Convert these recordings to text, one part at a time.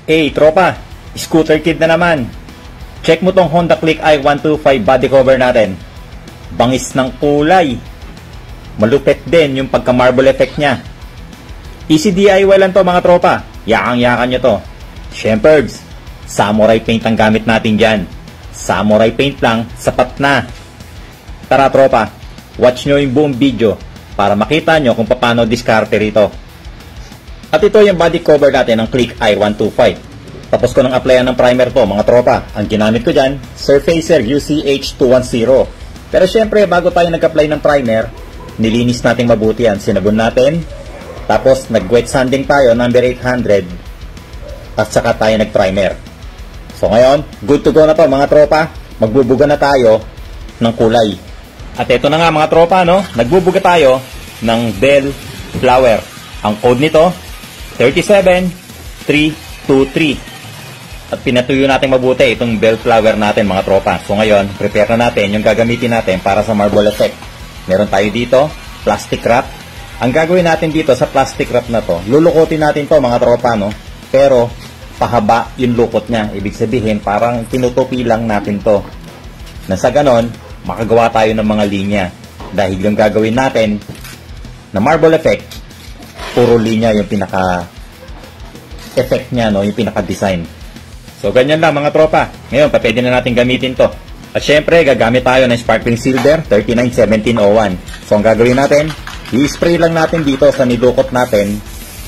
Hey, tropa, scooter kid na naman. Check mo tong Honda Click i125 body cover natin. Bangis ng kulay. Malupit din yung pagka-marble effect niya. Easy DIY lang to mga tropa. Yakang-yakan nyo to. Shemperds, samurai paint ang gamit natin dyan. Samurai paint lang, sapat na. Tara tropa, watch nyo yung buong video para makita nyo kung paano diskarte rito. At ito yung body cover natin ng Click i125. Tapos ko nang applyan ng primer to mga tropa. Ang ginamit ko dyan, Surfacer UCH210. Pero syempre bago tayo nag-apply ng primer, nilinis natin mabuti yan. Sinabon natin. Tapos nag-wet sanding tayo, number 800. At saka tayo nag-primer. So ngayon, good to go na to mga tropa. Magbubuga na tayo ng kulay. At ito na nga mga tropa, no? Nagbubuga tayo ng bell flower. Ang code nito, 37323. At pinatuyo natin mabuti itong bell flower natin mga tropa. So ngayon, prepare na natin yung gagamitin natin para sa marble effect. Meron tayo dito, plastic wrap. Ang gagawin natin dito sa plastic wrap na to, lulukotin natin to mga tropa, no? Pero pahaba yung lukot niya. Ibig sabihin, parang tinutupi lang natin to. Na sa ganon, makagawa tayo ng mga linya. Dahil yung gagawin natin na marble effect, puro linya yung pinaka-effect niya, no? Yung pinaka-design. So, ganyan lang mga tropa. Ngayon, pwede na natin gamitin to. At syempre, gagamit tayo ng sparkling silver 391701. So, ang gagawin natin, i-spray lang natin dito sa nidukot natin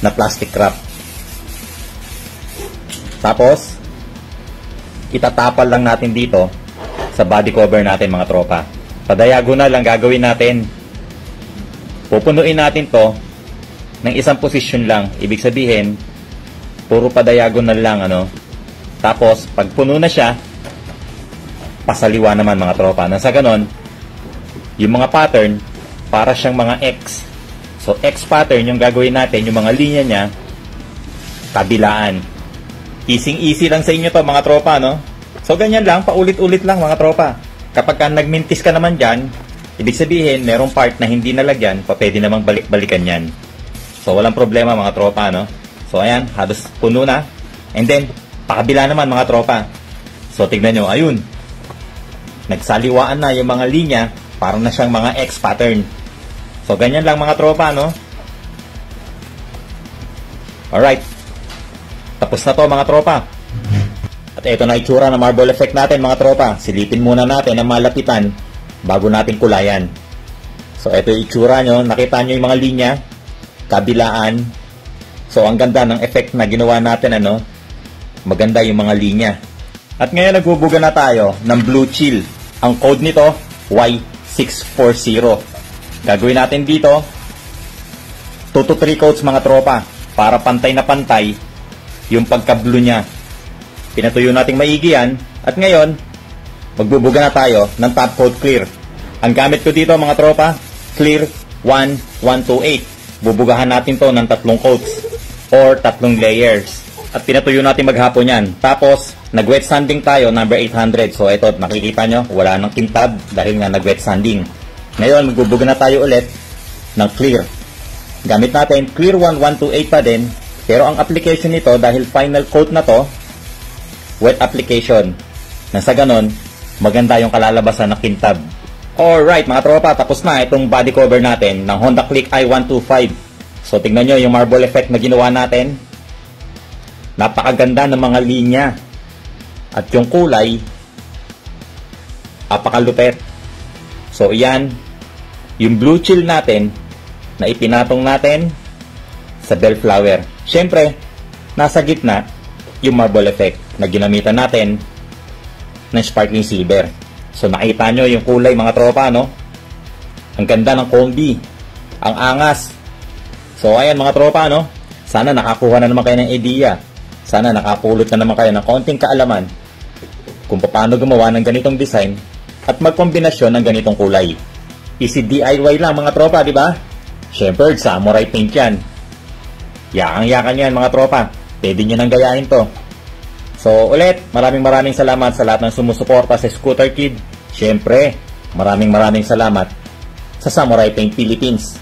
na plastic wrap. Tapos, itatapal lang natin dito sa body cover natin mga tropa. Pa-diagonal lang gagawin natin. Pupunuin natin to ng isang position lang. Ibig sabihin, puro pa-diagonal lang, ano. Tapos, pag puno na siya, pasaliwa naman mga tropa. Nang sa ganon, yung mga pattern, para siyang mga X. So, X pattern yung gagawin natin, yung mga linya niya, kabilaan. Easy lang sa inyo to mga tropa, no? So, ganyan lang, paulit-ulit lang mga tropa. Kapag nagmintis ka naman dyan, ibig sabihin, merong part na hindi nalagyan, pwede namang balik-balikan yan. So, walang problema mga tropa, no? So, ayan, halos puno na. And then, pakabila naman mga tropa. So, tignan nyo, ayun. Nagsaliwaan na yung mga linya, parang na siyang mga X pattern. So, ganyan lang mga tropa, no? Alright. Tapos na to mga tropa. At ito na itsura ng marble effect natin mga tropa. Silipin muna natin ang malapitan bago natin kulayan. So, ito yung itsura nyo. Nakita nyo yung mga linya, kabilaan. So, ang ganda ng effect na ginawa natin, ano? Maganda yung mga linya. At ngayon, nagbubuga na tayo ng blue chill. Ang code nito, Y640. Gagawin natin dito, 2 to 3 coats mga tropa. Para pantay na pantay yung pagka-blue niya. Pinatuyo natin maigi yan. At ngayon, magbubuga na tayo ng top coat clear. Ang gamit ko dito mga tropa, clear 1128. Bubugahan natin to ng 3 coats or 3 layers. At pinatuyo natin maghapon yan. Tapos, nag-wet sanding tayo, number 800. So, ito, nakikita nyo, wala nang kintab dahil nga nag-wet sanding. Ngayon, magbubuga na tayo ulit ng clear. Gamit natin, clear 1128 pa din. Pero ang application nito, dahil final coat na to, wet application. Nang sa ganon, maganda yung kalalabasan ng kintab. Alright mga tropa, tapos na itong body cover natin ng Honda Click i125. So tignan nyo yung marble effect na ginawa natin. Napakaganda ng mga linya. At yung kulay, napakalupet. So yan, yung blue chill natin na ipinatong natin sa bell flower. Siyempre, nasa gitna yung marble effect na ginamitan natin ng sparkling silver. So nakita nyo yung kulay mga tropa, no? Ang ganda ng combi. Ang angas. So ayan mga tropa, no? Sana nakakuha na naman kayo ng idea. Sana nakapulot na naman kayo ng konting kaalaman kung paano gumawa ng ganitong design at magkombinasyon ng ganitong kulay. Easy DIY lang mga tropa, di ba? Siyempre, samurai paint yan. Yakang-yakan yan mga tropa. Pwede nyo nang gayahin to. So ulit, maraming salamat sa lahat ng sumusuporta sa Scooter Kid. Siyempre, maraming salamat sa Samurai Paint Philippines.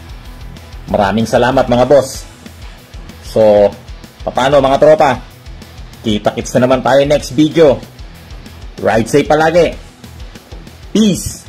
Maraming salamat mga boss. So, paano mga tropa? Kita-kits na naman tayo next video. Ride safe palagi. Peace!